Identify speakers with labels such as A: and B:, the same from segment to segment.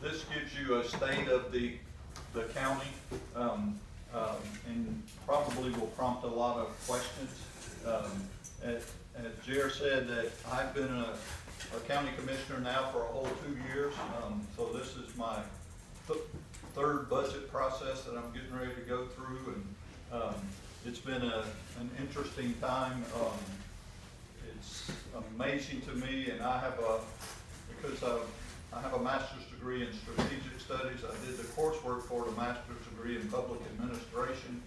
A: This gives you a state of the county, and probably will prompt a lot of questions. As Jer said, that I've been a county commissioner now for a whole 2 years, so this is my third budget process that I'm getting ready to go through, and it's been an interesting time. It's amazing to me, and because I have a master's degree in strategic studies. I did the coursework for the master's degree in public administration,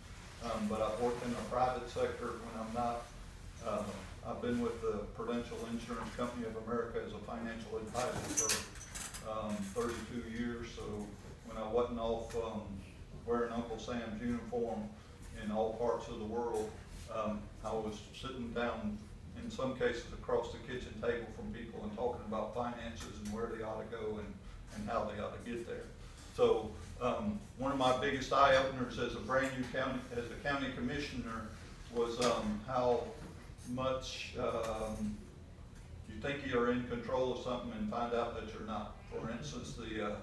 A: but I've worked in the private sector when I'm not. I've been with the Prudential Insurance Company of America as a financial advisor for 32 years. So when I wasn't off wearing Uncle Sam's uniform in all parts of the world, I was sitting down in some cases across the kitchen table from people and talking about finances and where they ought to go and how they ought to get there. So one of my biggest eye openers as a brand new county commissioner was how much you think you're in control of something and find out that you're not. For instance, the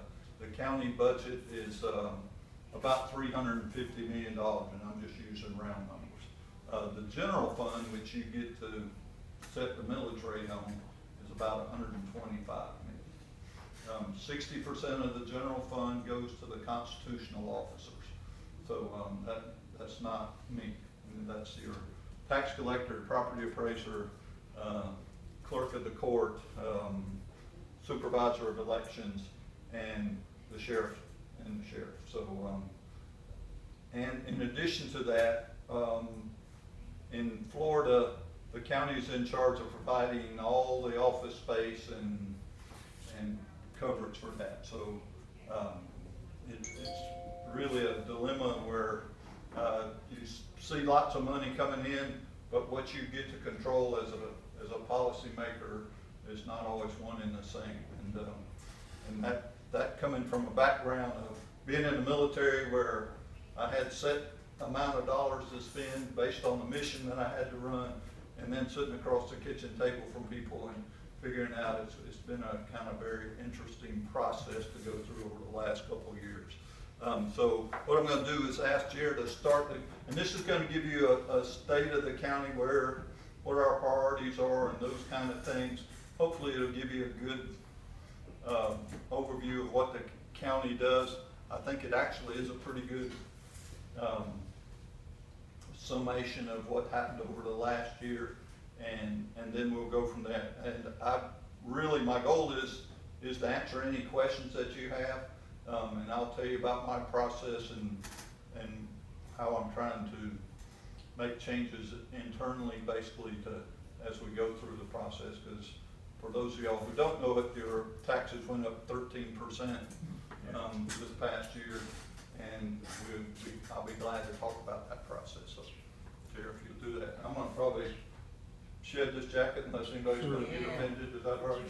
A: county budget is about $350 million, and I'm just using round numbers. The general fund, which you get to set the millage rate on, is about 125 million. 60% of the general fund goes to the constitutional officers. So that's not me. I mean, that's your tax collector, property appraiser, clerk of the court, supervisor of elections, and the sheriff. So, and in addition to that, in Florida, the county is in charge of providing all the office space and coverage for that. So it's really a dilemma where you see lots of money coming in, but what you get to control as a policymaker is not always one and the same. And that coming from a background of being in the military where I had set amount of dollars to spend based on the mission that I had to run, and then sitting across the kitchen table from people and figuring out, it's been a kind of very interesting process to go through over the last couple of years. So what I'm going to do is ask Jer to start, and this is going to give you a state of the county what our priorities are and those kind of things. Hopefully it'll give you a good overview of what the county does. I think it actually is a pretty good summation of what happened over the last year, and then we'll go from there. And my goal is to answer any questions that you have, and I'll tell you about my process and how I'm trying to make changes internally, basically, as we go through the process. Because for those of y'all who don't know it, your taxes went up 13% this past year, and I'll be glad to talk about that process. So, Jer, if you'll do that. I'm going to probably shed this jacket unless anybody's going to get offended. Is that right?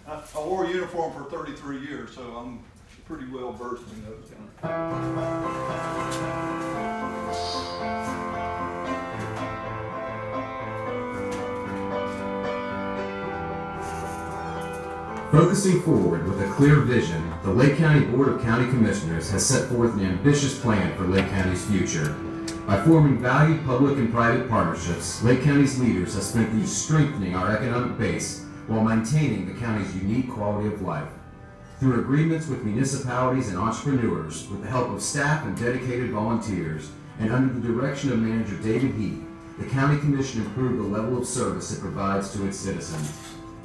A: I wore a uniform for 33 years, so I'm pretty well versed in those things.
B: Focusing forward with a clear vision, the Lake County Board of County Commissioners has set forth an ambitious plan for Lake County's future. By forming valued public and private partnerships, Lake County's leaders have spent these strengthening our economic base while maintaining the county's unique quality of life. Through agreements with municipalities and entrepreneurs, with the help of staff and dedicated volunteers, and under the direction of Manager David Heath, the County Commission improved the level of service it provides to its citizens.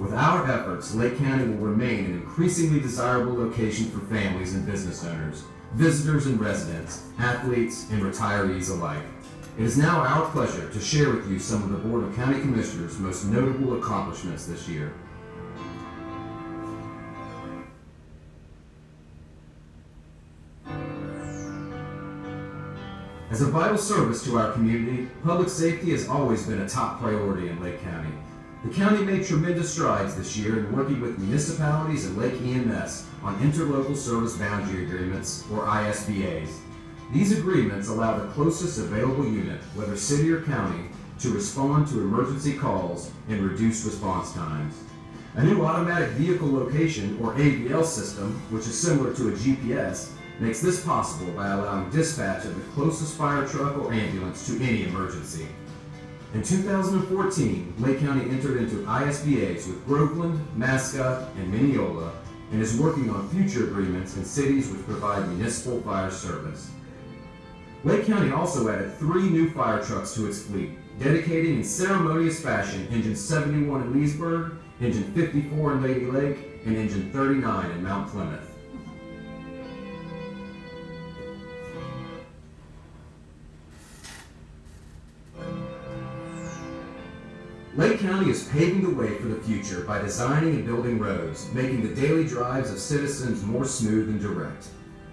B: With our efforts, Lake County will remain an increasingly desirable location for families and business owners, visitors and residents, athletes and retirees alike. It is now our pleasure to share with you some of the Board of County Commissioners' most notable accomplishments this year. As a vital service to our community, public safety has always been a top priority in Lake County. The county made tremendous strides this year in working with municipalities and Lake EMS on interlocal service boundary agreements, or ISBAs. These agreements allow the closest available unit, whether city or county, to respond to emergency calls and reduce response times. A new automatic vehicle location, or AVL system, which is similar to a GPS, makes this possible by allowing dispatch of the closest fire truck or ambulance to any emergency. In 2014, Lake County entered into ISBAs with Groveland, Mascot, and Mineola, and is working on future agreements in cities which provide municipal fire service. Lake County also added 3 new fire trucks to its fleet, dedicating in ceremonious fashion Engine 71 in Leesburg, Engine 54 in Lady Lake, and Engine 39 in Mount Plymouth. Lake County is paving the way for the future by designing and building roads, making the daily drives of citizens more smooth and direct.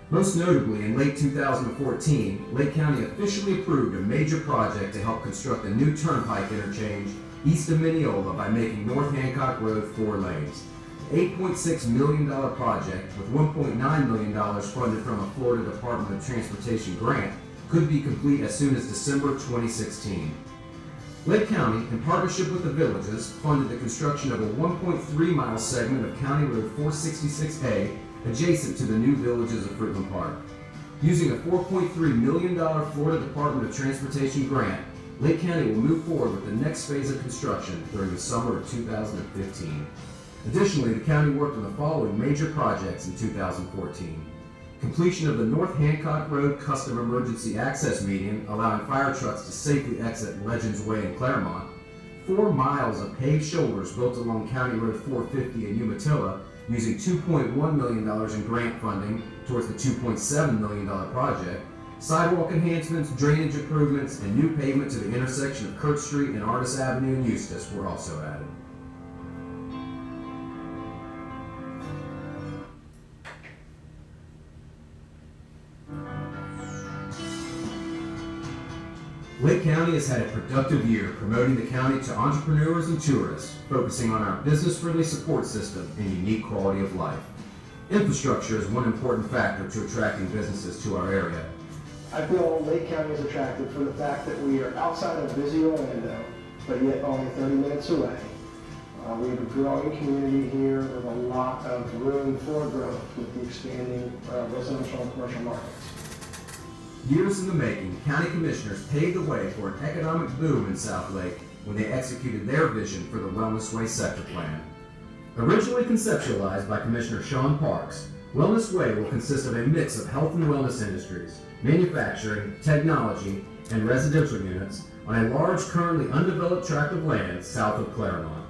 B: Most notably, in late 2014, Lake County officially approved a major project to help construct a new turnpike interchange east of Mineola by making North Hancock Road 4 lanes. The $8.6 million project, with $1.9 million funded from a Florida Department of Transportation grant, could be complete as soon as December 2016. Lake County, in partnership with the villages, funded the construction of a 1.3-mile segment of County Road 466A adjacent to the new villages of Fruitland Park. Using a $4.3 million Florida Department of Transportation grant, Lake County will move forward with the next phase of construction during the summer of 2015. Additionally, the county worked on the following major projects in 2014. Completion of the North Hancock Road Custom Emergency Access Median, allowing fire trucks to safely exit Legends Way in Claremont. 4 miles of paved shoulders built along County Road 450 in Umatilla, using $2.1 million in grant funding towards the $2.7 million project. Sidewalk enhancements, drainage improvements, and new pavement to the intersection of Kirk Street and Artis Avenue in Eustis were also added. Lake County has had a productive year promoting the county to entrepreneurs and tourists, focusing on our business-friendly support system and unique quality of life. Infrastructure is one important factor to attracting businesses to our area.
C: I feel Lake County is attractive for the fact that we are outside of busy Orlando, but yet only 30 minutes away. We have a growing community here with a lot of room for growth with the expanding residential and commercial markets.
B: Years in the making, county commissioners paved the way for an economic boom in South Lake when they executed their vision for the Wellness Way sector plan. Originally conceptualized by Commissioner Sean Parks, Wellness Way will consist of a mix of health and wellness industries, manufacturing, technology, and residential units on a large, currently undeveloped tract of land south of Claremont.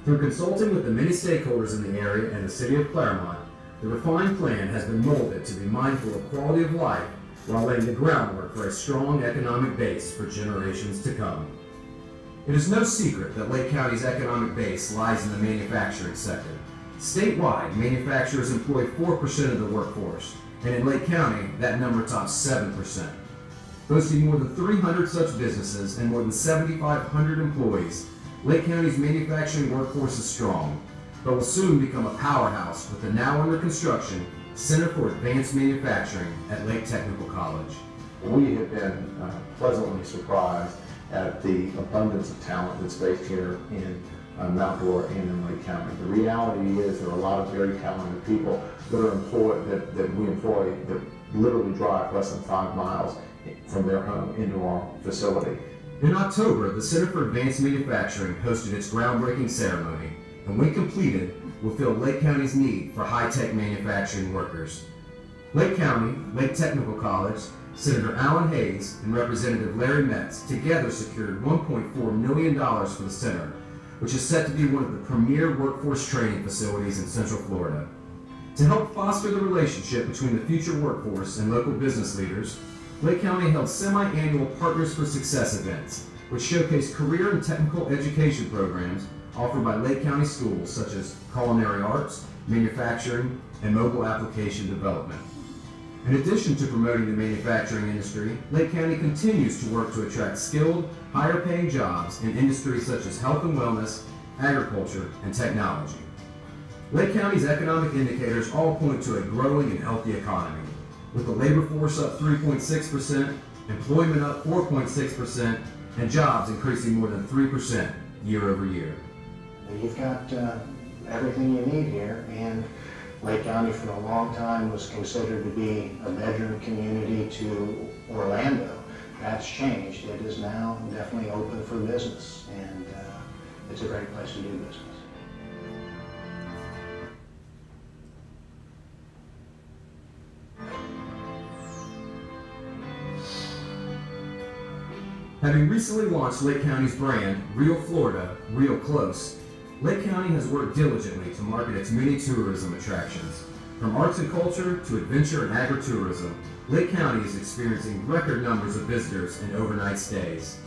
B: Through consulting with the many stakeholders in the area and the city of Claremont, the refined plan has been molded to be mindful of quality of life while laying the groundwork for a strong economic base for generations to come. It is no secret that Lake County's economic base lies in the manufacturing sector. Statewide, manufacturers employ 4% of the workforce, and in Lake County, that number tops 7%. Boasting more than 300 such businesses and more than 7,500 employees, Lake County's manufacturing workforce is strong, but will soon become a powerhouse with the now under construction Center for Advanced Manufacturing at Lake Technical College.
D: We have been pleasantly surprised at the abundance of talent that's based here in Mount Dora and in Lake County. The reality is there are a lot of very talented people that are employed, that we employ, that literally drive less than 5 miles from their home into our facility.
B: In October, the Center for Advanced Manufacturing hosted its groundbreaking ceremony, and when completed, will fill Lake County's need for high-tech manufacturing workers. Lake County, Lake Technical College, Senator Alan Hayes, and Representative Larry Metz together secured $1.4 million for the center, which is set to be one of the premier workforce training facilities in Central Florida. To help foster the relationship between the future workforce and local business leaders, Lake County held semi-annual Partners for Success events, which showcased career and technical education programs offered by Lake County schools such as culinary arts, manufacturing, and mobile application development. In addition to promoting the manufacturing industry, Lake County continues to work to attract skilled, higher-paying jobs in industries such as health and wellness, agriculture, and technology. Lake County's economic indicators all point to a growing and healthy economy, with the labor force up 3.6%, employment up 4.6%, and jobs increasing more than 3% year over year.
C: You've got everything you need here, and Lake County for a long time was considered to be a bedroom community to Orlando. That's changed. It is now definitely open for business, and it's a great place to do business.
B: Having recently launched Lake County's brand, Real Florida, Real Close, Lake County has worked diligently to market its many tourism attractions. From arts and culture to adventure and agritourism, Lake County is experiencing record numbers of visitors and overnight stays.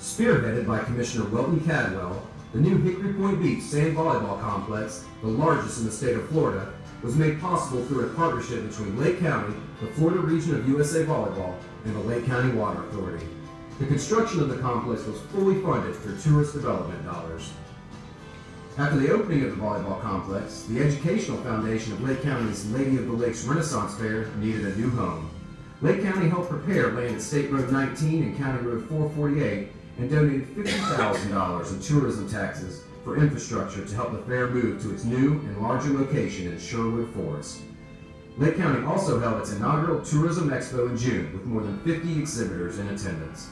B: Spearheaded by Commissioner Welton Cadwell, the new Hickory Point Beach Sand Volleyball Complex, the largest in the state of Florida, was made possible through a partnership between Lake County, the Florida region of USA Volleyball, and the Lake County Water Authority. The construction of the complex was fully funded through tourist development dollars. After the opening of the volleyball complex, the Educational Foundation of Lake County's Lady of the Lakes Renaissance Fair needed a new home. Lake County helped prepare land at State Road 19 and County Road 448 and donated $50,000 in tourism taxes for infrastructure to help the fair move to its new and larger location in Sherwood Forest. Lake County also held its inaugural Tourism Expo in June with more than 50 exhibitors in attendance.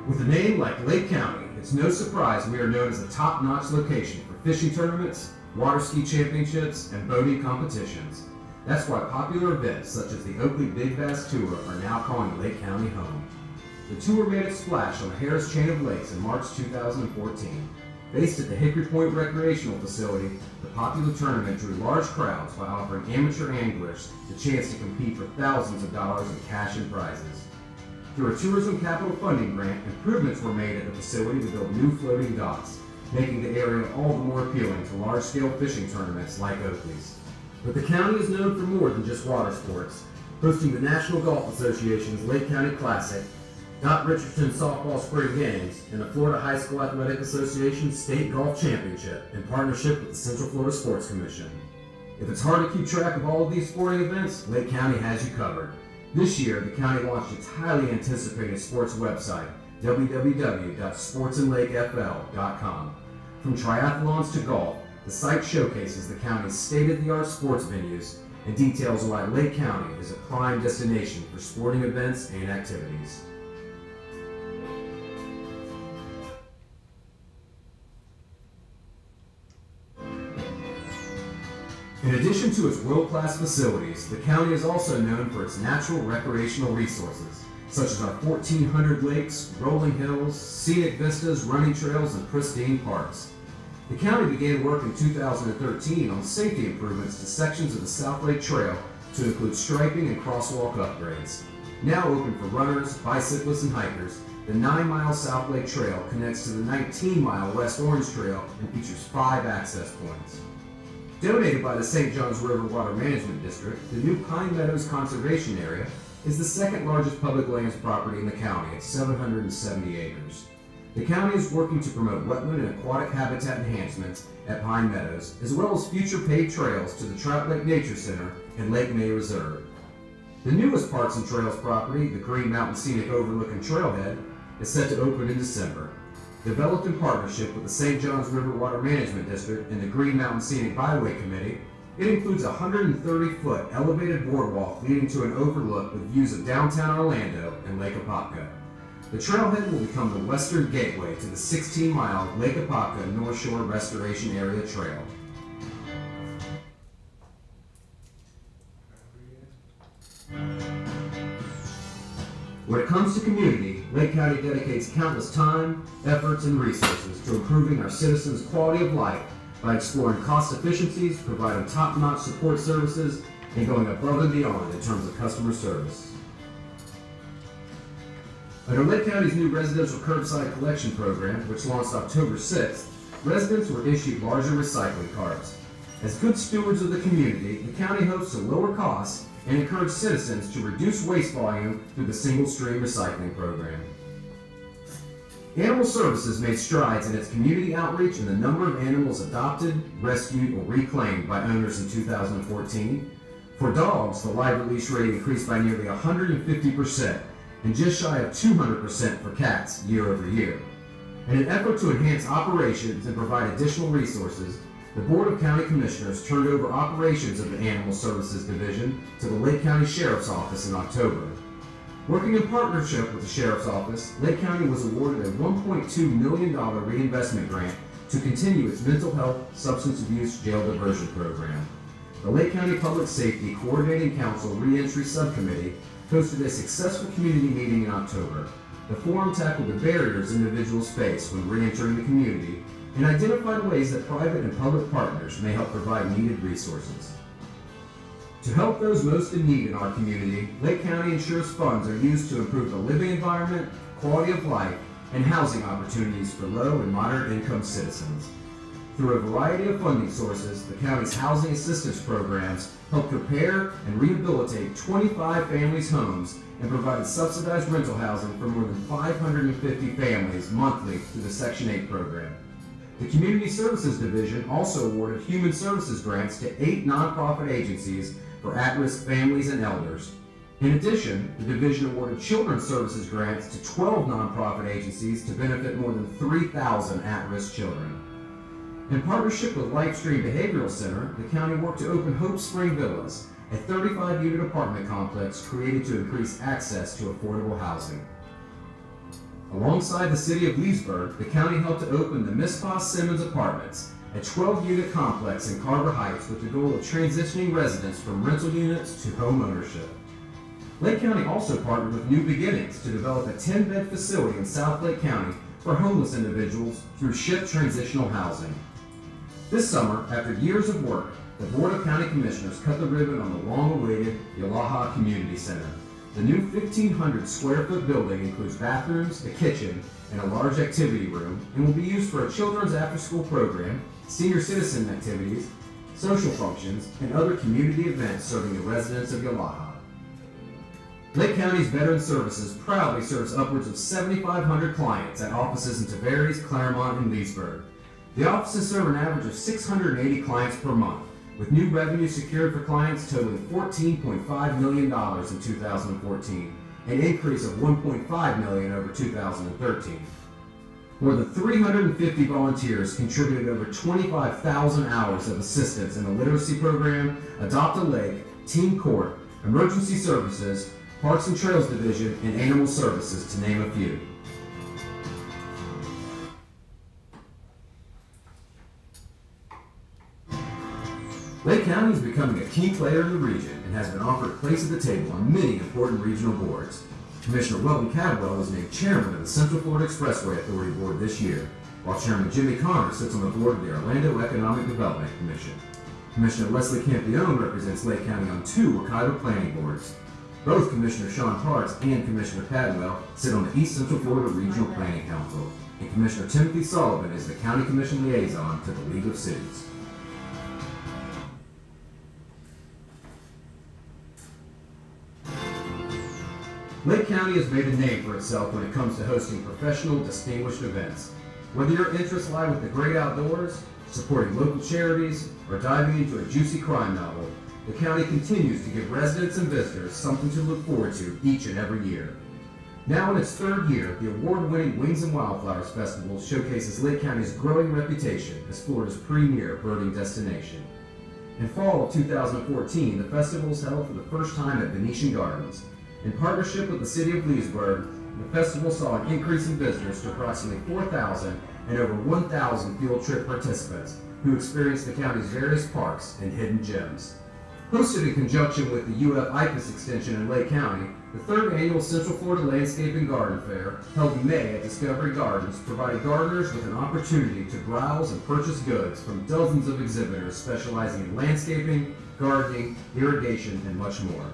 B: With a name like Lake County, it's no surprise we are known as a top-notch location for fishing tournaments, water ski championships, and boating competitions. That's why popular events such as the Oakley Big Bass Tour are now calling Lake County home. The tour made its splash on the Harris Chain of Lakes in March 2014. Based at the Hickory Point Recreational Facility, the popular tournament drew large crowds by offering amateur anglers the chance to compete for thousands of dollars in cash and prizes. Through a tourism capital funding grant, improvements were made at the facility to build new floating docks, making the area all the more appealing to large-scale fishing tournaments like Oakley's. But the county is known for more than just water sports, hosting the National Golf Association's Lake County Classic, Dot Richardson Softball Spring Games, and the Florida High School Athletic Association's State Golf Championship in partnership with the Central Florida Sports Commission. If it's hard to keep track of all of these sporting events, Lake County has you covered. This year, the county launched its highly anticipated sports website, www.sportsinlakefl.com. From triathlons to golf, the site showcases the county's state-of-the-art sports venues and details why Lake County is a prime destination for sporting events and activities. In addition to its world-class facilities, the county is also known for its natural recreational resources, such as our 1,400 lakes, rolling hills, scenic vistas, running trails, and pristine parks. The county began work in 2013 on safety improvements to sections of the South Lake Trail to include striping and crosswalk upgrades. Now open for runners, bicyclists, and hikers, the 9-mile South Lake Trail connects to the 19-mile West Orange Trail and features 5 access points. Donated by the St. Johns River Water Management District, the new Pine Meadows Conservation Area is the second largest public lands property in the county at 770 acres. The county is working to promote wetland and aquatic habitat enhancements at Pine Meadows, as well as future paved trails to the Trout Lake Nature Center and Lake May Reserve. The newest Parks and Trails property, the Green Mountain Scenic Overlooking Trailhead, is set to open in December. Developed in partnership with the St. Johns River Water Management District and the Green Mountain Scenic Byway Committee, it includes a 130-foot elevated boardwalk leading to an overlook with views of downtown Orlando and Lake Apopka. The trailhead will become the western gateway to the 16-mile Lake Apopka North Shore Restoration Area Trail. When it comes to community, Lake County dedicates countless time, efforts, and resources to improving our citizens' quality of life by exploring cost efficiencies, providing top-notch support services, and going above and beyond in terms of customer service. Under Lake County's new residential curbside collection program, which launched October 6th, residents were issued larger recycling carts. As good stewards of the community, the county hopes to lower costs and encourage citizens to reduce waste volume through the single-stream recycling program. Animal Services made strides in its community outreach in the number of animals adopted, rescued, or reclaimed by owners in 2014. For dogs, the live release rate increased by nearly 150%, and just shy of 200% for cats year over year. In an effort to enhance operations and provide additional resources, the Board of County Commissioners turned over operations of the Animal Services Division to the Lake County Sheriff's Office in October. Working in partnership with the Sheriff's Office, Lake County was awarded a $1.2 million reinvestment grant to continue its mental health substance abuse jail diversion program. The Lake County Public Safety Coordinating Council Reentry Subcommittee hosted a successful community meeting in October. The forum tackled the barriers individuals face when reentering the community and identified ways that private and public partners may help provide needed resources. To help those most in need in our community, Lake County ensures funds are used to improve the living environment, quality of life, and housing opportunities for low and moderate income citizens. Through a variety of funding sources, the county's housing assistance programs help prepare and rehabilitate 25 families' homes and provided subsidized rental housing for more than 550 families monthly through the Section 8 program. The Community Services Division also awarded human services grants to 8 nonprofit agencies for at-risk families and elders. In addition, the division awarded children's services grants to 12 nonprofit agencies to benefit more than 3,000 at-risk children. In partnership with Lightstream Behavioral Center, the county worked to open Hope Spring Villas, a 35-unit apartment complex created to increase access to affordable housing. Alongside the city of Leesburg, the county helped to open the Mispah Simmons Apartments, a 12-unit complex in Carver Heights with the goal of transitioning residents from rental units to home ownership. Lake County also partnered with New Beginnings to develop a 10-bed facility in South Lake County for homeless individuals through SHIP transitional housing. This summer, after years of work, the Board of County Commissioners cut the ribbon on the long-awaited Yalaha Community Center. The new 1,500 square foot building includes bathrooms, a kitchen, and a large activity room, and will be used for a children's after-school program, senior citizen activities, social functions, and other community events serving the residents of Yalaha. Lake County's Veteran Services proudly serves upwards of 7,500 clients at offices in Tavares, Claremont, and Leesburg. The offices serve an average of 680 clients per month, with new revenue secured for clients totaling $14.5 million in 2014, an increase of $1.5 million over 2013. More than 350 volunteers contributed over 25,000 hours of assistance in the literacy program, Adopt a Lake, Teen Court, Emergency Services, Parks and Trails Division, and Animal Services, to name a few. Lake County is becoming a key player in the region and has been offered a place at the table on many important regional boards. Commissioner Weldon Cadwell was named chairman of the Central Florida Expressway Authority Board this year, while Chairman Jimmy Connor sits on the board of the Orlando Economic Development Commission. Commissioner Leslie Campione represents Lake County on 2 Wekiva planning boards. Both Commissioner Sean Parks and Commissioner Cadwell sit on the East Central Florida Regional Planning Council, and Commissioner Timothy Sullivan is the County Commission liaison to the League of Cities. Lake County has made a name for itself when it comes to hosting professional, distinguished events. Whether your interests lie with the great outdoors, supporting local charities, or diving into a juicy crime novel, the county continues to give residents and visitors something to look forward to each and every year. Now in its 3rd year, the award-winning Wings and Wildflowers Festival showcases Lake County's growing reputation as Florida's premier birding destination. In fall of 2014, the festival was held for the first time at Venetian Gardens. In partnership with the city of Leesburg, the festival saw an increase in visitors to approximately 4,000 and over 1,000 field trip participants who experienced the county's various parks and hidden gems. Hosted in conjunction with the UF IPAS extension in Lake County, the 3rd annual Central Florida Landscape and Garden Fair, held in May at Discovery Gardens, provided gardeners with an opportunity to browse and purchase goods from dozens of exhibitors specializing in landscaping, gardening, irrigation, and much more.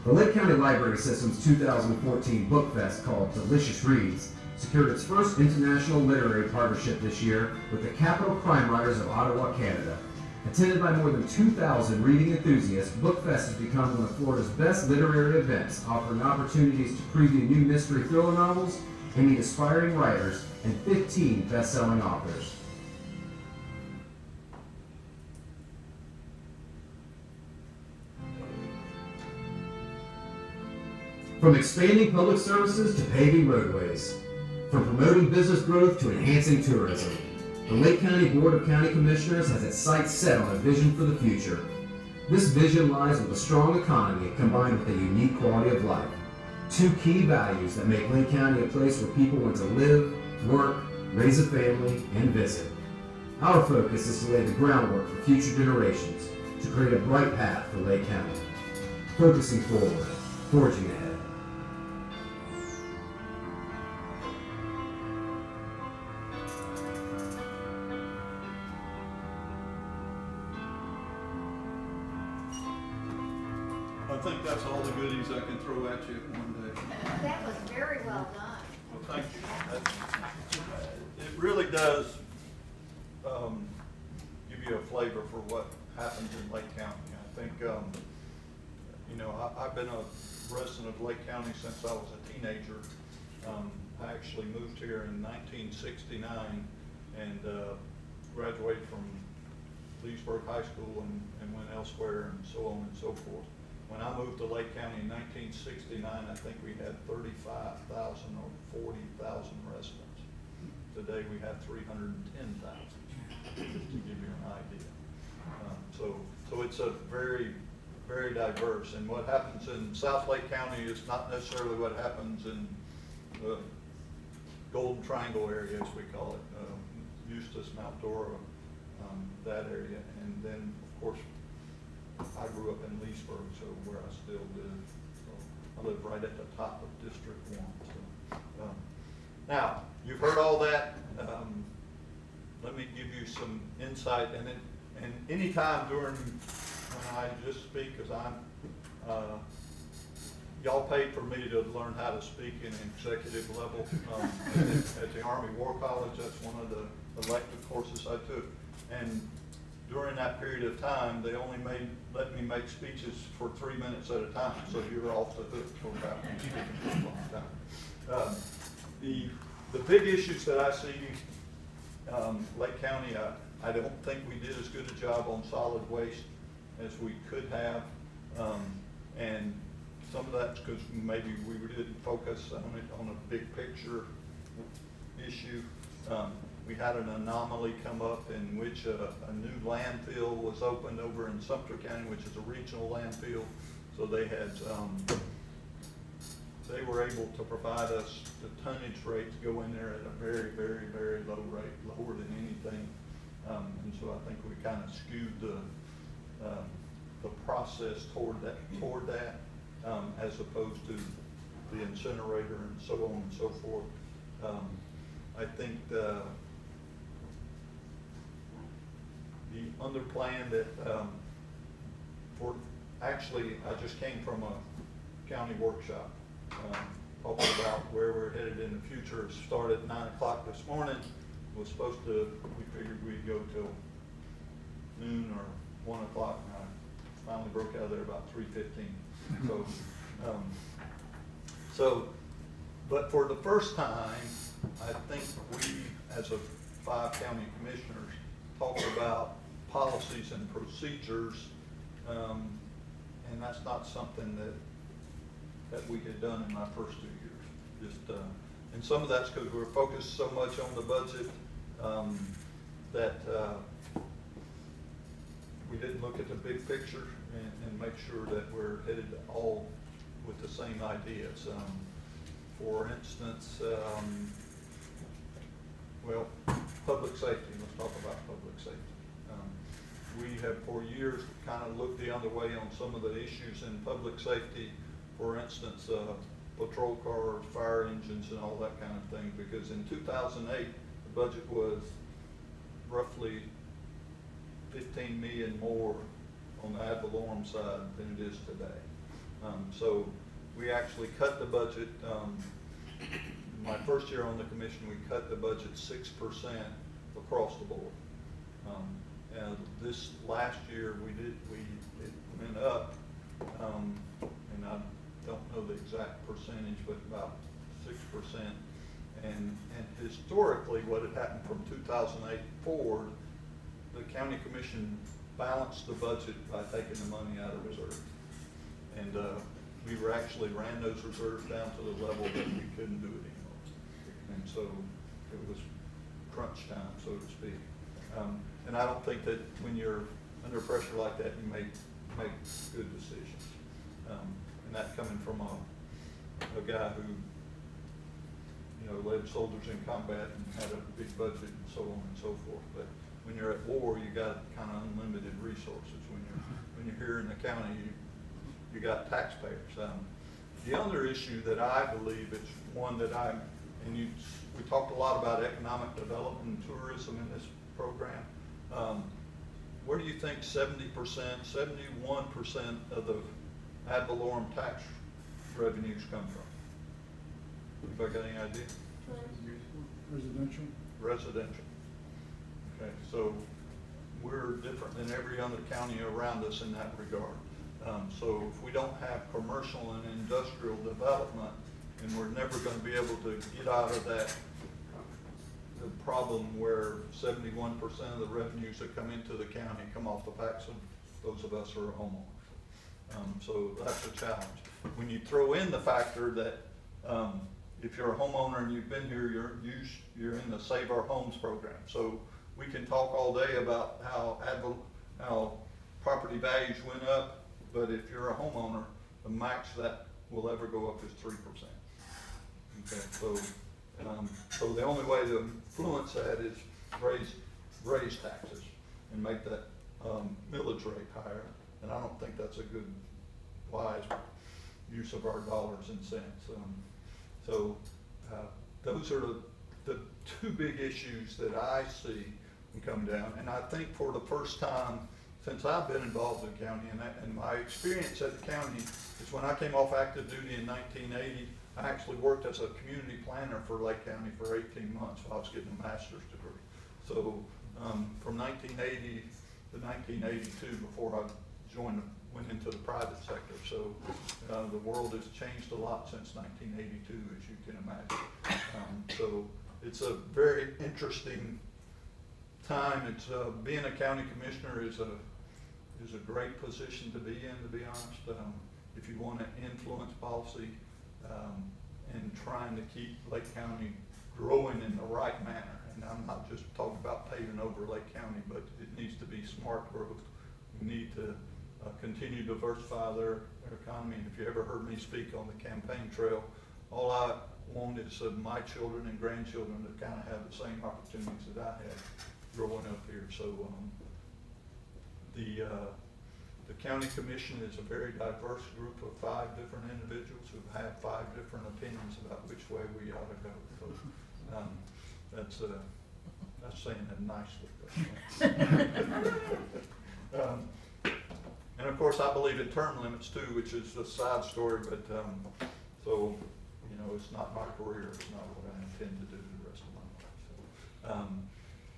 B: The Lake County Library System's 2014 Book Fest, called Delicious Reads, secured its first international literary partnership this year with the Capital Crime Writers of Ottawa, Canada. Attended by more than 2,000 reading enthusiasts, Book Fest has become one of Florida's best literary events, offering opportunities to preview new mystery thriller novels and meet aspiring writers and 15 best-selling authors. From expanding public services to paving roadways, From promoting business growth to enhancing tourism, the Lake County Board of County Commissioners has its sights set on a vision for the future. This vision lies with a strong economy combined with a unique quality of life. Two key values that make Lake County a place where people want to live, work, raise a family, and visit. Our focus is to lay the groundwork for future generations to create a bright path for Lake County. Focusing forward, forging ahead.
A: I think that's all the goodies I can throw at you one day.
E: That was very well done.
A: Well, thank you. It really does give you a flavor for what happens in Lake County. I think, you know, I've been a resident of Lake County since I was a teenager. I actually moved here in 1969 and graduated from Leesburg High School and went elsewhere and so on and so forth. When I moved to Lake County in 1969, I think we had 35,000 or 40,000 residents. Today we have 310,000, just to give you an idea. So it's a very, very diverse. And what happens in South Lake County is not necessarily what happens in the Golden Triangle area, as we call it, Eustis, Mount Dora, that area. And then, of course, I grew up in Leesburg, so where I still live. So I live right at the top of District 1. So, now, you've heard all that. Let me give you some insight. And any time during when I just speak, because y'all paid for me to learn how to speak in an executive level at the Army War College. That's one of the elective courses I took. And during that period of time, they only let me make speeches for 3 minutes at a time, so you were off the hook for about a long time. The big issues that I see, Lake County, I don't think we did as good a job on solid waste as we could have, and some of that's because maybe we didn't focus on it on a big picture issue. We had an anomaly come up in which a new landfill was opened over in Sumter County, which is a regional landfill. So they were able to provide us the tonnage rate to go in there at a very, very, very low rate, lower than anything. And so I think we kind of skewed the process toward that, as opposed to the incinerator and so on and so forth. I think the under plan that actually I just came from a county workshop talking about where we're headed in the future. It started at 9 o'clock this morning. We figured we'd go till noon or 1 o'clock, and I finally broke out of there about 3:15. But for the first time, I think we, as a 5 county commissioners, talked about policies and procedures, and that's not something that we had done in my first 2 years. And some of that's because we're focused so much on the budget that we didn't look at the big picture and make sure that we're headed all with the same ideas. For instance, well, public safety. Let's talk about public safety. We have for years kind of looked the other way on some of the issues in public safety. For instance, patrol cars, fire engines, and all that kind of thing. Because in 2008, the budget was roughly $15 million more on the ad valorem side than it is today. So we actually cut the budget. My first year on the commission, we cut the budget 6% across the board. And this last year, it went up, and I don't know the exact percentage, but about 6%. And historically, what had happened from 2008 forward, the county commission balanced the budget by taking the money out of reserve. And we ran those reserves down to the level that we couldn't do it anymore. and so it was crunch time, so to speak. And I don't think that when you're under pressure like that, you make good decisions. And that coming from a guy who, you know, led soldiers in combat and had a big budget and so on and so forth. But when you're at war, you got kind of unlimited resources. When you're here in the county, you got taxpayers. The other issue that I believe is one that we talked a lot about economic development and tourism in this program. Where do you think 70%, 71% of the ad valorem tax revenues come from? Anybody got any idea?
F: Residential.
A: Residential. Okay, so we're different than every other county around us in that regard. So if we don't have commercial and industrial development, and we're never going to be able to get out of that the problem where 71% of the revenues that come into the county come off the backs of those of us who are homeowners. So that's a challenge. When you throw in the factor that if you're a homeowner and you've been here, you're in the Save Our Homes program. So we can talk all day about how property values went up, but if you're a homeowner, the max that will ever go up is 3%. Okay, so the only way to influence that is raise taxes and make that millage rate higher. And I don't think that's a good, wise use of our dollars and cents. Those are the two big issues that I see come down. And I think for the first time since I've been involved in the county, and my experience at the county is when I came off active duty in 1980, I actually worked as a community planner for Lake County for 18 months while I was getting a master's degree. So from 1980 to 1982, before I went into the private sector. So the world has changed a lot since 1982, as you can imagine. So it's a very interesting time. It's being a county commissioner is a great position to be in, to be honest. If you want to influence policy and trying to keep Lake County growing in the right manner. And I'm not just talking about paving over Lake County, but it needs to be smart growth. We need to continue to diversify their economy. And if you ever heard me speak on the campaign trail, all I want is my children and grandchildren to kind of have the same opportunities that I had growing up here. So the county commission is a very diverse group of 5 different individuals who have 5 different opinions about which way we ought to go. So that's saying that nicely. And of course, I believe in term limits too, which is a side story. But so you know, it's not my career. It's not what I intend to do the rest of my life. So,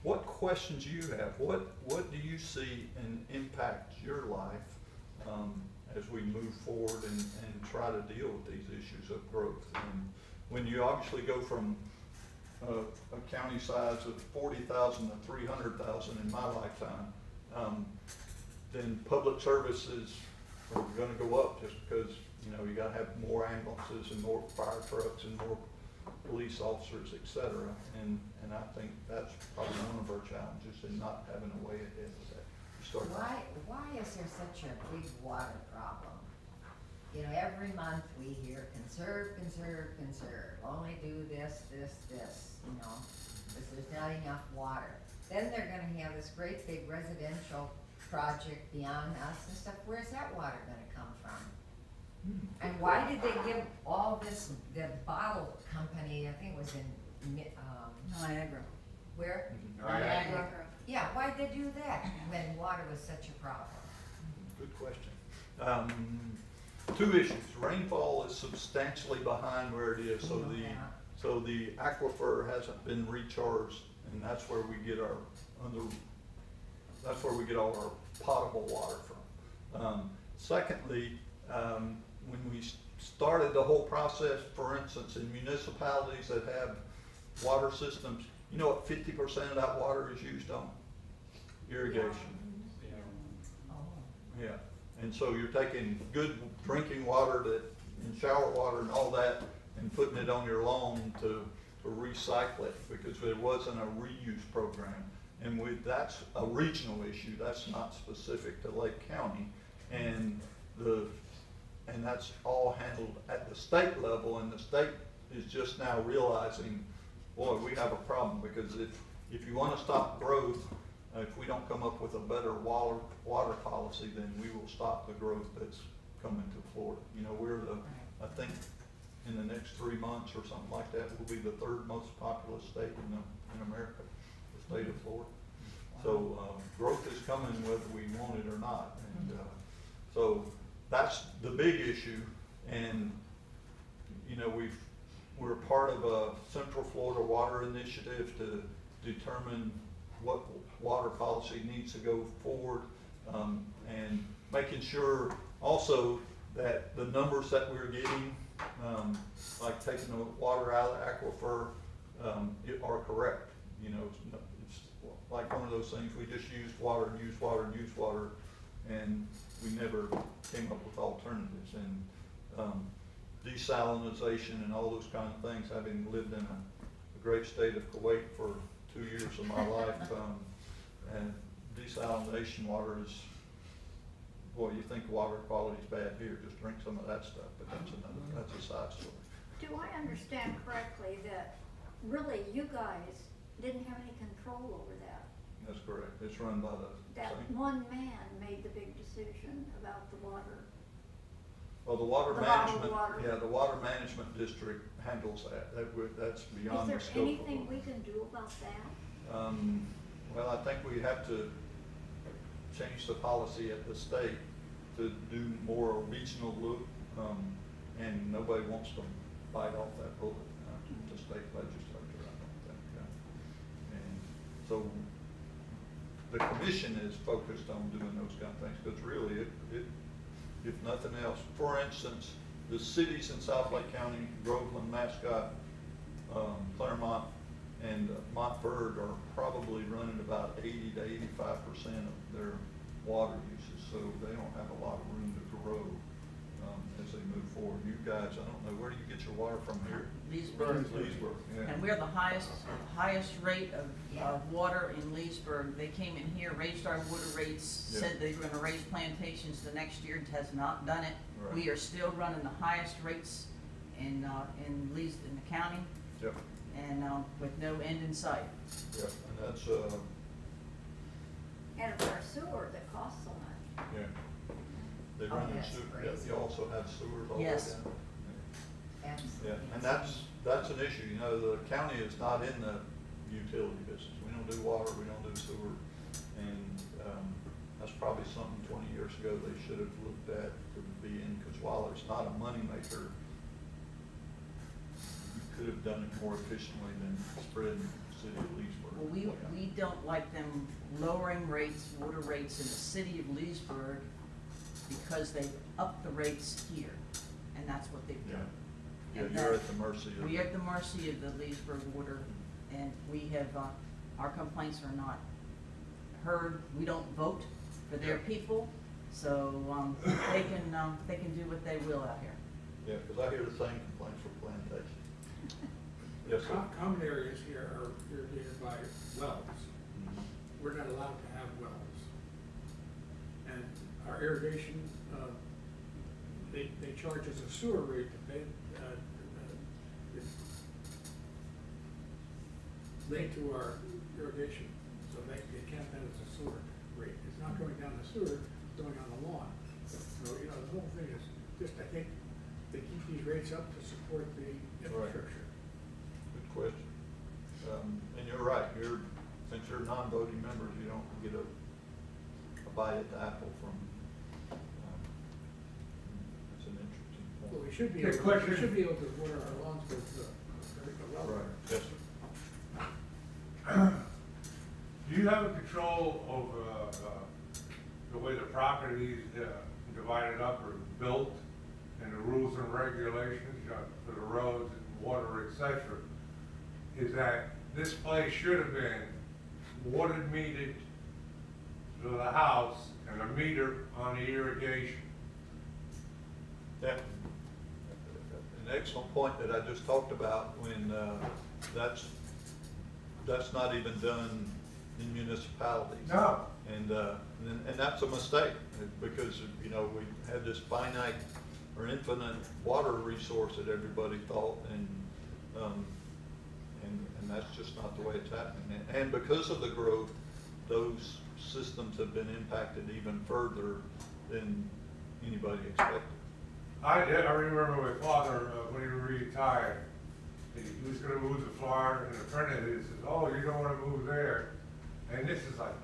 A: what questions do you have? What do you see and impact your life as we move forward and try to deal with these issues of growth? And when you obviously go from a county size of 40,000 to 300,000 in my lifetime, then public services are going to go up just because, you know, you got to have more ambulances and more fire trucks and more police officers, et cetera. And I think that's probably one of our challenges in not having a way ahead of that.
G: Why is there such a big water problem? You know, every month we hear conserve, conserve, conserve, only do this, this, this, you know, because there's not enough water. Then they're gonna have this great big residential project beyond us and stuff. Where's that water gonna come from? And why did they give all this, the bottle company, I think it was in
H: Niagara.
G: where?
H: Niagara.
G: Yeah, why'd they do that when water was such a problem?
A: Good question. 2 issues. Rainfall is substantially behind where it is, so the aquifer hasn't been recharged, and that's where we get all our potable water from. Secondly, when we started the whole process, for instance, in municipalities that have water systems, you know what 50% of that water is used on? Irrigation. Yeah. And so you're taking good drinking water and shower water and all that and putting it on your lawn to to recycle it, because there wasn't a reuse program. And that's a regional issue, that's not specific to Lake County. And that's all handled at the state level, and the state is just now realizing, boy, we have a problem, because if you wanna stop growth, if we don't come up with a better water policy, then we will stop the growth that's coming to Florida. You know, I think in the next 3 months or something like that, we'll be the 3rd most populous state in America, the state of Florida. So growth is coming whether we want it or not. And so that's the big issue. And you know, we're part of a Central Florida Water Initiative to determine what water policy needs to go forward, and making sure also that the numbers that we're getting, like taking the water out of the aquifer, are correct. You know, it's like one of those things, we just used water and used water and used water, and we never came up with alternatives. And desalinization and all those kind of things, having lived in a great state of Kuwait for 2 years of my life, and desalination water is, boy, you think water quality is bad here, just drink some of that stuff, but that's a side story.
E: Do I understand correctly that really you guys didn't have any control over that?
A: That's correct. It's run by the
E: That
A: same.
E: one man made the big decision about the water.
A: Well, the water
E: The bottled
A: management,
E: water.
A: yeah, the water management district handles that. That's beyond the
E: Is
A: scope
E: there
A: of
E: anything
A: what-
E: we can do about that?
A: Well, I think we have to change the policy at the state to do more regional loop, and nobody wants to bite off that bullet, the state legislature, I don't think. And so the commission is focused on doing those kind of things, because really, if nothing else, for instance, the cities in South Lake County, Groveland, Mascot, Claremont, and Montverde are probably running about 80 to 85% of their water uses, so they don't have a lot of room to grow as they move forward. You guys, I don't know, where do you get your water from here?
H: Leesburg.
A: Leesburg, yeah.
H: And we're the highest rate of water in Leesburg. They came in here, raised our water rates,
A: Yeah.
H: said they were gonna raise plantations the next year, and has not done it.
A: Right.
H: We are still running the highest rates in the county,
A: Yep,
H: and with no end in sight.
A: yep, and that's,
E: And it's our sewer that costs so much.
A: yeah. They
G: Oh,
A: run in
G: that's
A: sewer,
G: crazy.
A: you also have sewers all the way
H: Yes.
A: down. Yeah.
G: Absolutely.
A: Yeah, and that's an issue. You know, the county is not in the utility business. We don't do water, we don't do sewer. And that's probably something 20 years ago they should have looked at to be in, because while it's not a moneymaker, you could have done it more efficiently than spreading the city of Leesburg.
H: Well, we don't like them lowering water rates in the city of Leesburg, because they upped the rates here, and that's what they've
A: Yeah,
H: done.
A: yeah,
H: And
A: you're
H: that-
A: at the mercy of.
H: We are at the mercy of the Leesburg water, and we have, our complaints are not heard. We don't vote for their
A: Yeah.
H: people, so, they can do what they will out here.
A: Yeah, because I hear the same complaints for plantation. Yes, sir.
F: Common areas here are irrigated by wells. We're not allowed to have wells. And our irrigation, they charge us a sewer rate to pay, it's linked to our irrigation, so they can't pay us a sewer rate. It's not going down the sewer, it's going on the lawn. So, you know, the whole thing is just, I think, they keep these rates up to support the infrastructure.
A: Good question. And you're right, since you're non-voting members, you don't get a bite at the apple from, it's an interesting point.
F: Well, we should be,
I: Good
F: able,
I: question.
F: we should be able to water our lawns with well.
A: Right, yes, sir.
I: Do you have a control over the way the property is divided up or built, and the rules and regulations for the roads and water, etc.? Is that this place should have been water metered to the house and a meter on the irrigation?
A: Yeah. An excellent point that I just talked about when that's not even done in municipalities.
I: No.
A: And that's a mistake, because, you know, we had this finite or infinite water resource that everybody thought, and that's just not the way it's happening. And because of the growth, those systems have been impacted even further than anybody expected.
I: I remember my father, when he retired, he was gonna move to Florida, and a friend of his says, "Oh, you don't wanna move there." And this is like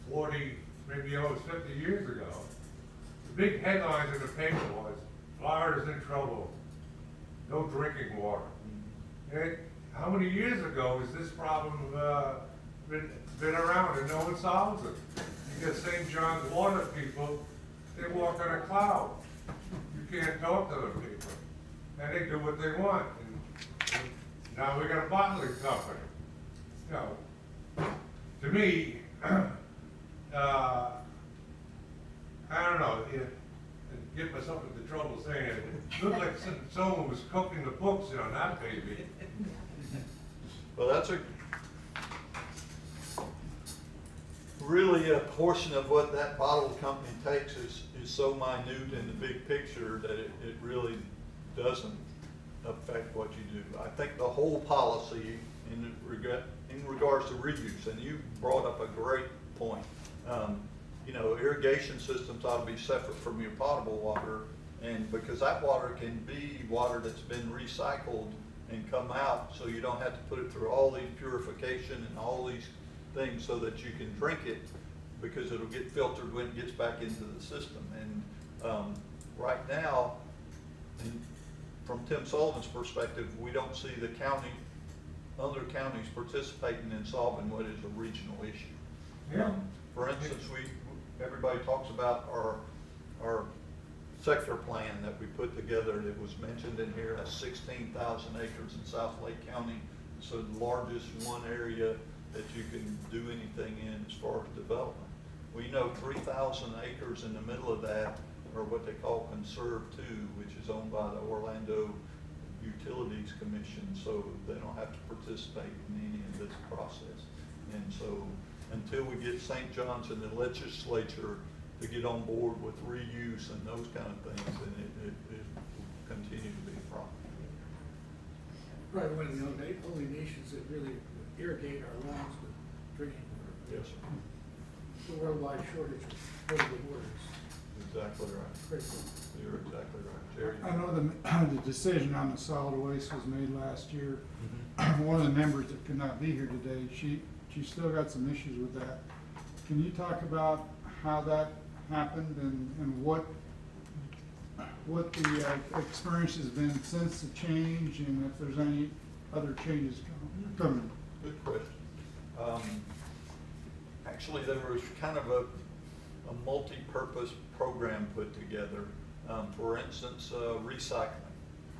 I: 40, maybe almost 50 years ago. The big headlines in the paper was, "Florida's in trouble, no drinking water." And how many years ago has this problem been around and no one solves it? You get St. John's water people, they walk on a cloud. You can't talk to them people. And they do what they want. And now we got a bottling company. You know, to me, I don't know, get myself into trouble saying it. It looked like someone was cooking the books on that baby.
A: Well, that's really a portion of what that bottle company takes is so minute in the big picture that it really doesn't affect what you do. I think the whole policy in regards to reuse, and you brought up a great point. You know, irrigation systems ought to be separate from your potable water, and because that water can be water that's been recycled and come out, so you don't have to put it through all these purification and all these things so that you can drink it, because it'll get filtered when it gets back into the system. And right now, from Tim Sullivan's perspective, we don't see the other counties participating in solving what is a regional issue.
I: Yeah.
A: For instance, everybody talks about our sector plan that we put together that was mentioned in here. That's 16,000 acres in South Lake County. So the largest one area that you can do anything in as far as development. We know 3,000 acres in the middle of that are what they call Conserve 2, which is owned by the Orlando Utilities Commission, so they don't have to participate in any of this process. And so until we get St. John's and the legislature to get on board with reuse and those kind of things, then it will continue to be a problem.
F: Probably one of the only nations that really irrigate our lawns with drinking water.
A: Yes, sir.
F: The worldwide shortage of potable water is
A: Exactly right.
F: critical.
A: You're exactly right, Jerry.
J: I know the decision on the solid waste was made last year.
A: Mhm.
J: One of the members that could not be here today, she still got some issues with that. Can you talk about how that happened and what the experience has been since the change, and if there's any other changes coming?
A: Good question. Actually, there was kind of a multi-purpose program put together. For instance, recycling.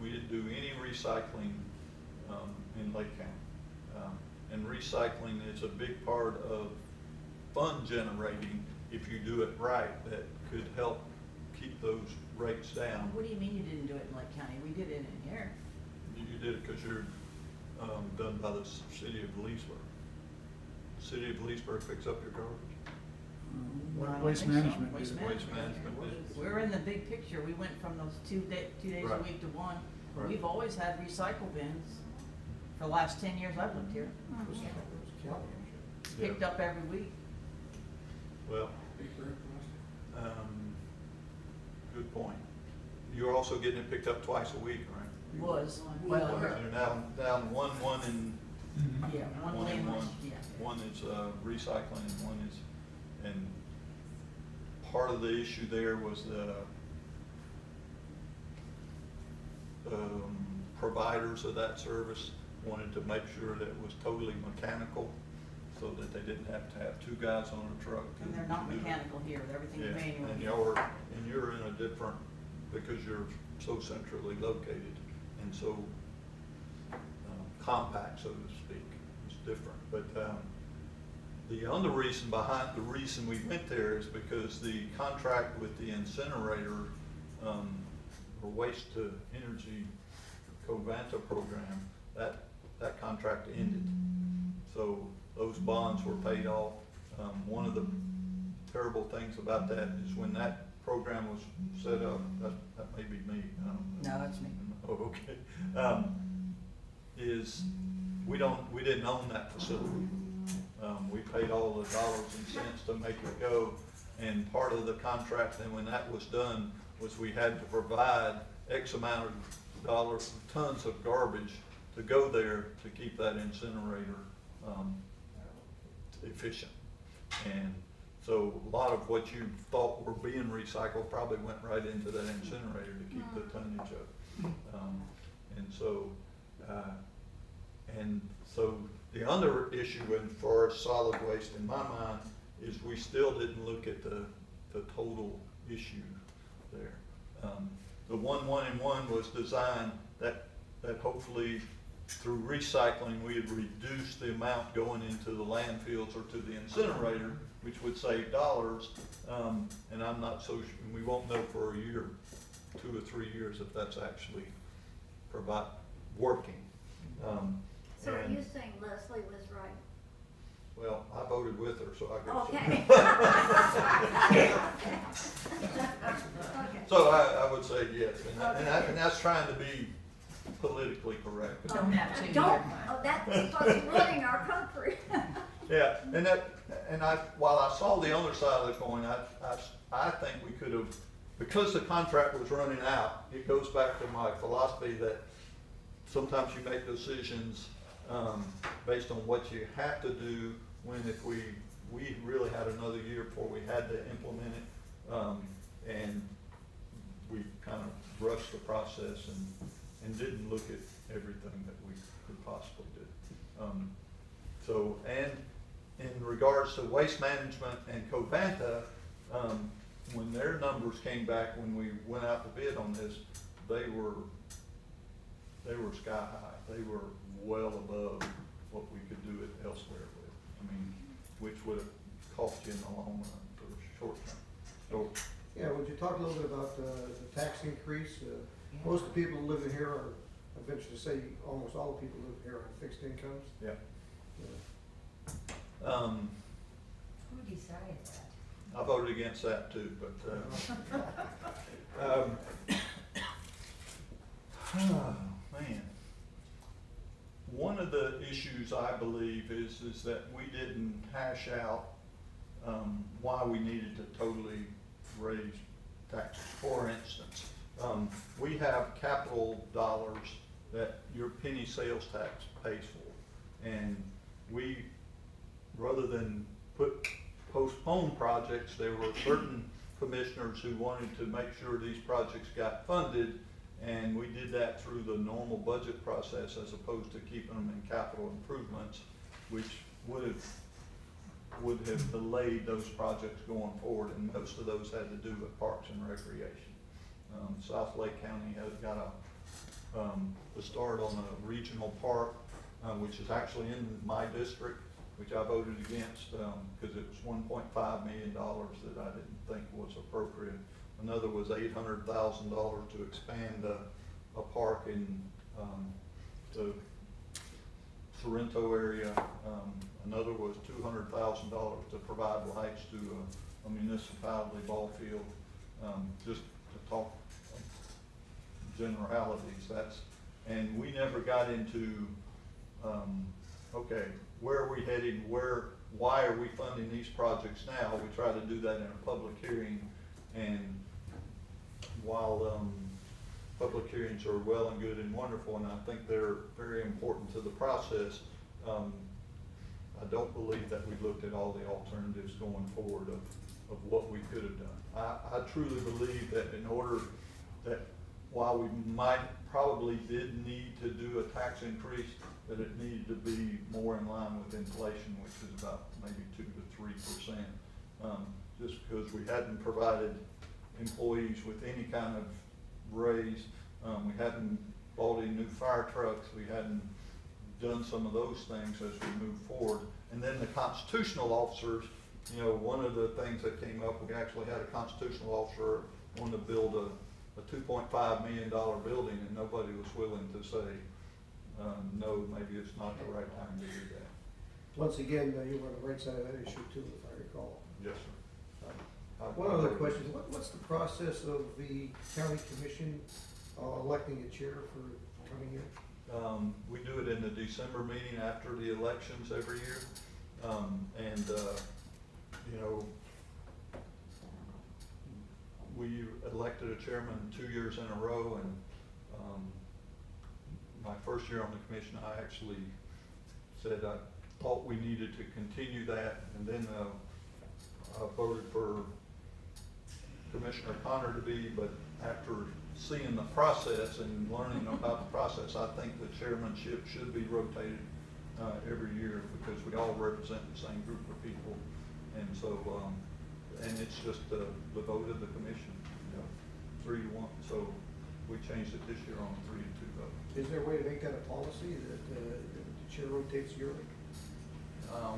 A: We didn't do any recycling in Lake County. And recycling is a big part of fund generating, if you do it right, that could help keep those rates down.
H: What do you mean you didn't do it in Lake County? We did it in here.
A: You did it because you're done by the city of Leesburg. The city of Leesburg picks up your garbage.
H: No, I don't
J: Waste
H: think so.
J: management.
H: Waste
J: did.
A: Waste
H: management.
A: management.
H: We're in the big picture. We went from those two days
A: Right.
H: a week to one.
A: Right.
H: We've always had recycle bins for the last 10 years I've lived here. Picked up every week.
A: Well,
F: Paper and plastic.
A: good point. You're also getting it picked up twice a week, right?
H: Was, well,
A: You're now down one and
H: yeah, one
A: one
H: lane,
A: and one.
H: yeah.
A: One is recycling and one is, and part of the issue there was the providers of that service wanted to make sure that it was totally mechanical, so that they didn't have to have two guys on a truck.
H: And
A: to
H: they're not
A: do it.
H: mechanical here, everything's
A: Yeah,
H: manual.
A: and you're in a different, because you're so centrally located and so compact, so to speak, it's different. But the other reason behind the reason we went there is because the contract with the incinerator or waste to energy Covanta program, that that contract ended. So those bonds were paid off. One of the terrible things about that is when that program was set up, that may be me.
H: No, that's me.
A: Oh, okay. Is we didn't own that facility. We paid all the dollars and cents to make it go, and part of the contract then when that was done was we had to provide X amount of dollars, tons of garbage to go there to keep that incinerator efficient. And so a lot of what you thought were being recycled probably went right into that incinerator to keep the tonnage up. And so the other issue in for solid waste in my mind is we still didn't look at the total issue there. The 1-1-1 was designed that hopefully through recycling we had reduced the amount going into the landfills or to the incinerator, which would save dollars. And I'm not so sure, we won't know for a year, 2 or 3 years if that's actually working.
E: So are you saying Leslie was right?
A: Well, I voted with her, so I guess.
E: Okay.
A: So I would say yes, and that's trying to be politically correct.
H: Don't have to.
E: Don't, that's what's ruining our country.
A: Yeah, and while I saw the other side of the coin, I think we could have, because the contract was running out, it goes back to my philosophy that sometimes you make decisions based on what you have to do, when if we really had another year before we had to implement it, and we kind of rushed the process and didn't look at everything that we could possibly do. So, and in regards to waste management and Covanta, when their numbers came back when we went out to bid on this, they were sky high. They were well above what we could do it elsewhere with. I mean, which would have cost you in the long run for the short term. So,
K: yeah, would you talk a little bit about the tax increase? Most of the people who live in here are, I venture to say, almost all the people who live here are on fixed incomes.
A: yeah.
G: Who decided that?
A: I voted against that too, but oh, man. One of the issues I believe is that we didn't hash out why we needed to totally raise taxes. For instance, we have capital dollars that your penny sales tax pays for, and we, rather than postpone projects, there were certain commissioners who wanted to make sure these projects got funded, and we did that through the normal budget process as opposed to keeping them in capital improvements, which would have delayed those projects going forward, and most of those had to do with parks and recreation. South Lake County has got a start on a regional park, which is actually in my district, which I voted against because it was $1.5 million that I didn't think was appropriate. Another was $800,000 to expand a park in the Sorrento area. Another was $200,000 to provide lights to a municipality ball field. Just to talk generalities, and we never got into okay, where are we heading? Why are we funding these projects now? We try to do that in a public hearing, and while public hearings are well and good and wonderful, and I think they're very important to the process, I don't believe that we looked at all the alternatives going forward of what we could have done. I truly believe that in order that while we probably did need to do a tax increase, that it needed to be more in line with inflation, which is about maybe 2 to 3%. Just because we hadn't provided employees with any kind of raise, we hadn't bought any new fire trucks, we hadn't done some of those things as we move forward. And then the constitutional officers, you know, one of the things that came up, we actually had a constitutional officer want to build a $2.5 million building, and nobody was willing to say, no, maybe it's not the right time to do that.
K: Once again, you were on the right side of that issue too, if I recall.
A: Yes, sir.
K: One other question, what's the process of the county commission electing a chair for the coming year?
A: We do it in the December meeting after the elections every year. You know, we elected a chairman 2 years in a row, and my first year on the commission, I actually said I thought we needed to continue that, and then I voted for Commissioner Connor to be, but after seeing the process and learning about the process, I think the chairmanship should be rotated every year, because we all represent the same group of people, and so and it's just the vote of the commission, 3-1. So we changed it this year on a 3-2 vote.
K: Is there a way to make that a policy that the chair rotates yearly?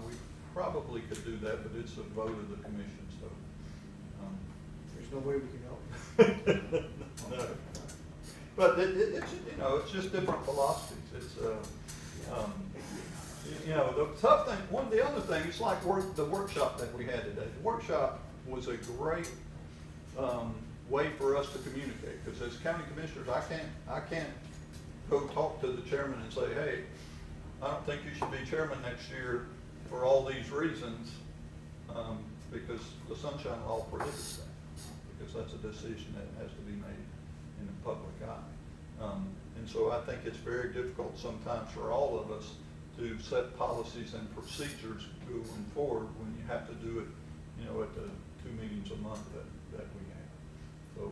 A: We probably could do that, but it's a vote of the commission, so.
K: There's no way we can help.
A: No. But it's, you know, it's just different philosophies. It's, you know, the tough thing, the other thing, it's like the workshop that we had today. The workshop was a great way for us to communicate, because as county commissioners, I can't go talk to the chairman and say, hey, I don't think you should be chairman next year for all these reasons, because the Sunshine Law prohibits that, because that's a decision that has to be made in the public eye. And so I think it's very difficult sometimes for all of us to set policies and procedures going forward when you have to do it, you know, at the 2 meetings a month that we have. So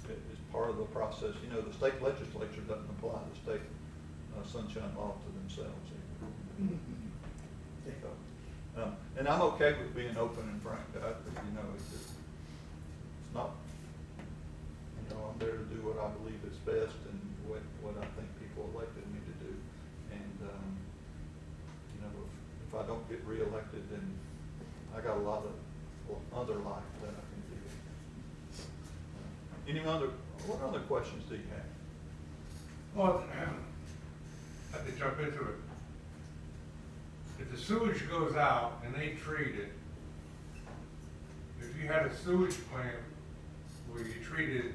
A: it's part of the process. You know, the state legislature doesn't apply the state Sunshine Law to themselves either. So, and I'm okay with being open and frank. You know, it's not, you know, I'm there to do what I believe is best and what I think people elected me to do. And, you know, if I don't get reelected, then I got a lot of other life that I can do. What other questions do you have?
I: Well, I have to jump into it. If the sewage goes out and they treat it, if you had a sewage plant where you treat it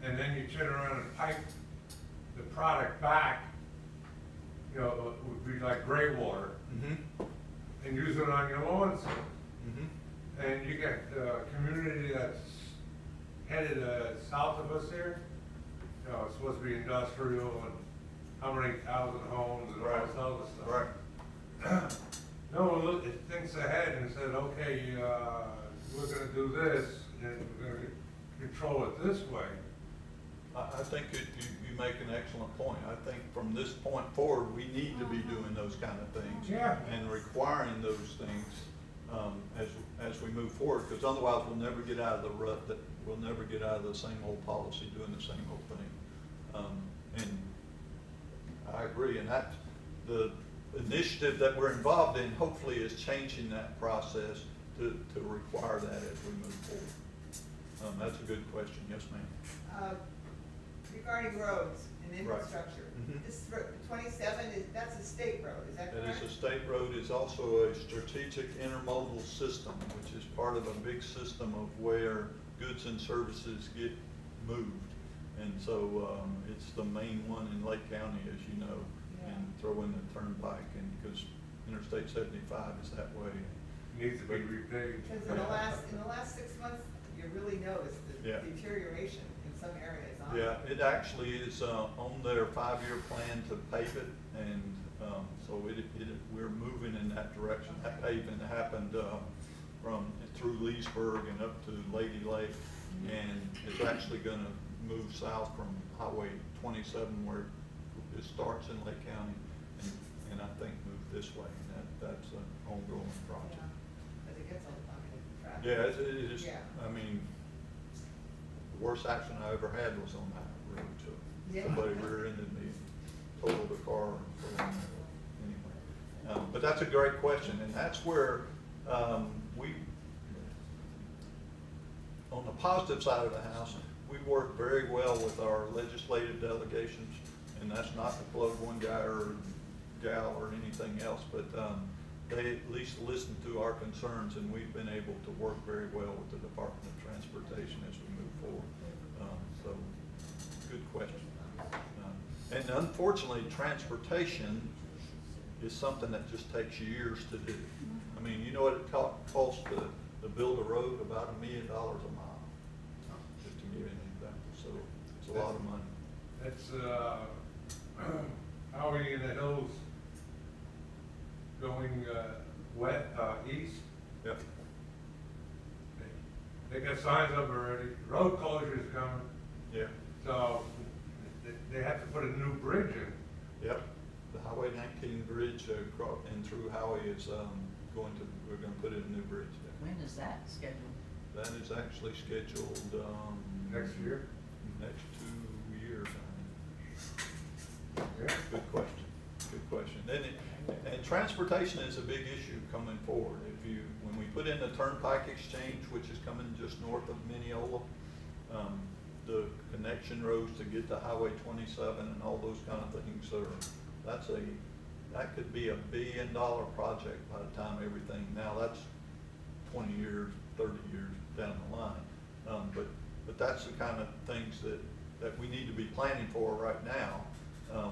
I: and then you turn around and pipe the product back, you know, it would be like gray water, and use it on your lawns. And you get a community that's headed south of us here, you know, it's supposed to be industrial and how many thousand homes and all this other stuff.
A: Right.
I: No one it thinks ahead and said, okay, we're gonna do this and we're gonna control it this way.
A: I think you make an excellent point. I think from this point forward, we need to be doing those kind of things.
I: Yeah.
A: And requiring those things as we move forward, because otherwise we'll never get out of the rut, that we'll never get out of the same old policy doing the same old thing. And I agree, and that's the initiative that we're involved in, hopefully is changing that process to require that as we move forward. That's a good question. Yes, ma'am.
L: Regarding roads and infrastructure,
A: Right.
L: this 27 that's a state road, is that correct?
A: It is a state road. It's also a strategic intermodal system, which is part of a big system of where goods and services get moved. And so it's the main one in Lake County, as you know, and throw in the turnpike, and because Interstate 75 is that way.
I: Needs to be repaved.
L: Because in the last 6 months, you really noticed the deterioration in some areas.
A: Yeah, it actually is on their 5-year plan to pave it, and so we're moving in that direction. That paving happened through Leesburg and up to Lady Lake, and it's actually going to move south from Highway 27, where it starts in Lake County, and I think move this way. And that's an ongoing project.
L: But it gets a lot of traffic.
A: Yeah, it is.
L: Yeah.
A: I mean, the worst accident I ever had was on that road. So
L: Yeah.
A: somebody rear-ended me, totaled the car, and so on. Anyway, but that's a great question, and that's where we, on the positive side of the house, we work very well with our legislative delegations, and that's not to plug one guy or gal or anything else, but they at least listen to our concerns, and we've been able to work very well with the Department of Transportation as we move forward. So, good question. And unfortunately, transportation is something that just takes years to do. I mean, you know what it costs to build a road? About $1 million a mile, just to give you an example. So it's a lot of money.
I: It's Howie in the hills going east.
A: Yep.
I: They got signs up already. Road closures coming.
A: Yeah.
I: So they have to put a new bridge in.
A: Yep. The Highway 19 bridge and through Howie is we're going to put in a new bridge there.
H: When is that scheduled?
A: That is actually scheduled
I: Next year?
A: Next 2 years.
I: Yeah.
A: Good question. Good question. And transportation is a big issue coming forward. When we put in the Turnpike Exchange, which is coming just north of Mineola, the connection roads to get to Highway 27 and all those kind of things that could be $1 billion project by the time everything. Now that's 20 years, 30 years down the line. But that's the kind of things that we need to be planning for right now.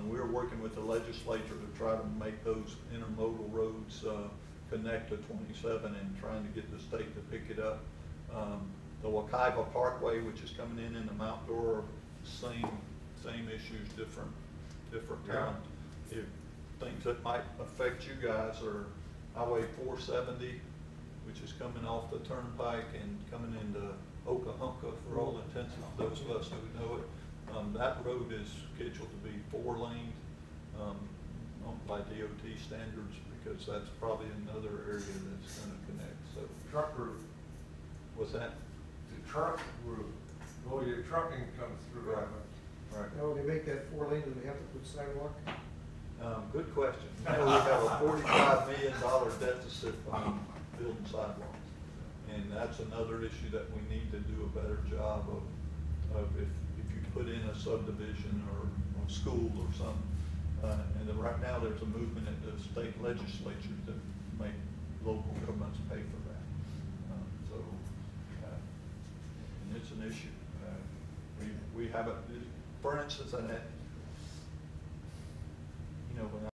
A: We're working with the legislature to try to make those intermodal roads connect to 27 and trying to get the state to pick it up. The Wakaiva Parkway, which is coming in the Mount Dora, same issues, different town. Things that might affect you guys are Highway 470, which is coming off the Turnpike and coming into Okahonka for all intents and those of us who know it. That road is scheduled to be 4 lanes by DOT standards, because that's probably another area that's going to connect. So
I: Truck route.
A: what's that?
I: The truck route. Well, your trucking comes through that much.
A: Right.
K: Now, when they make that 4 lane, do they have to put sidewalk?
A: Good question. You know, we have a $45 million deficit on building sidewalks, and that's another issue that we need to do a better job of if you put in a subdivision or a school or something. And then right now there's a movement at the state legislature to make local governments pay for that. And it's an issue. We have for instance,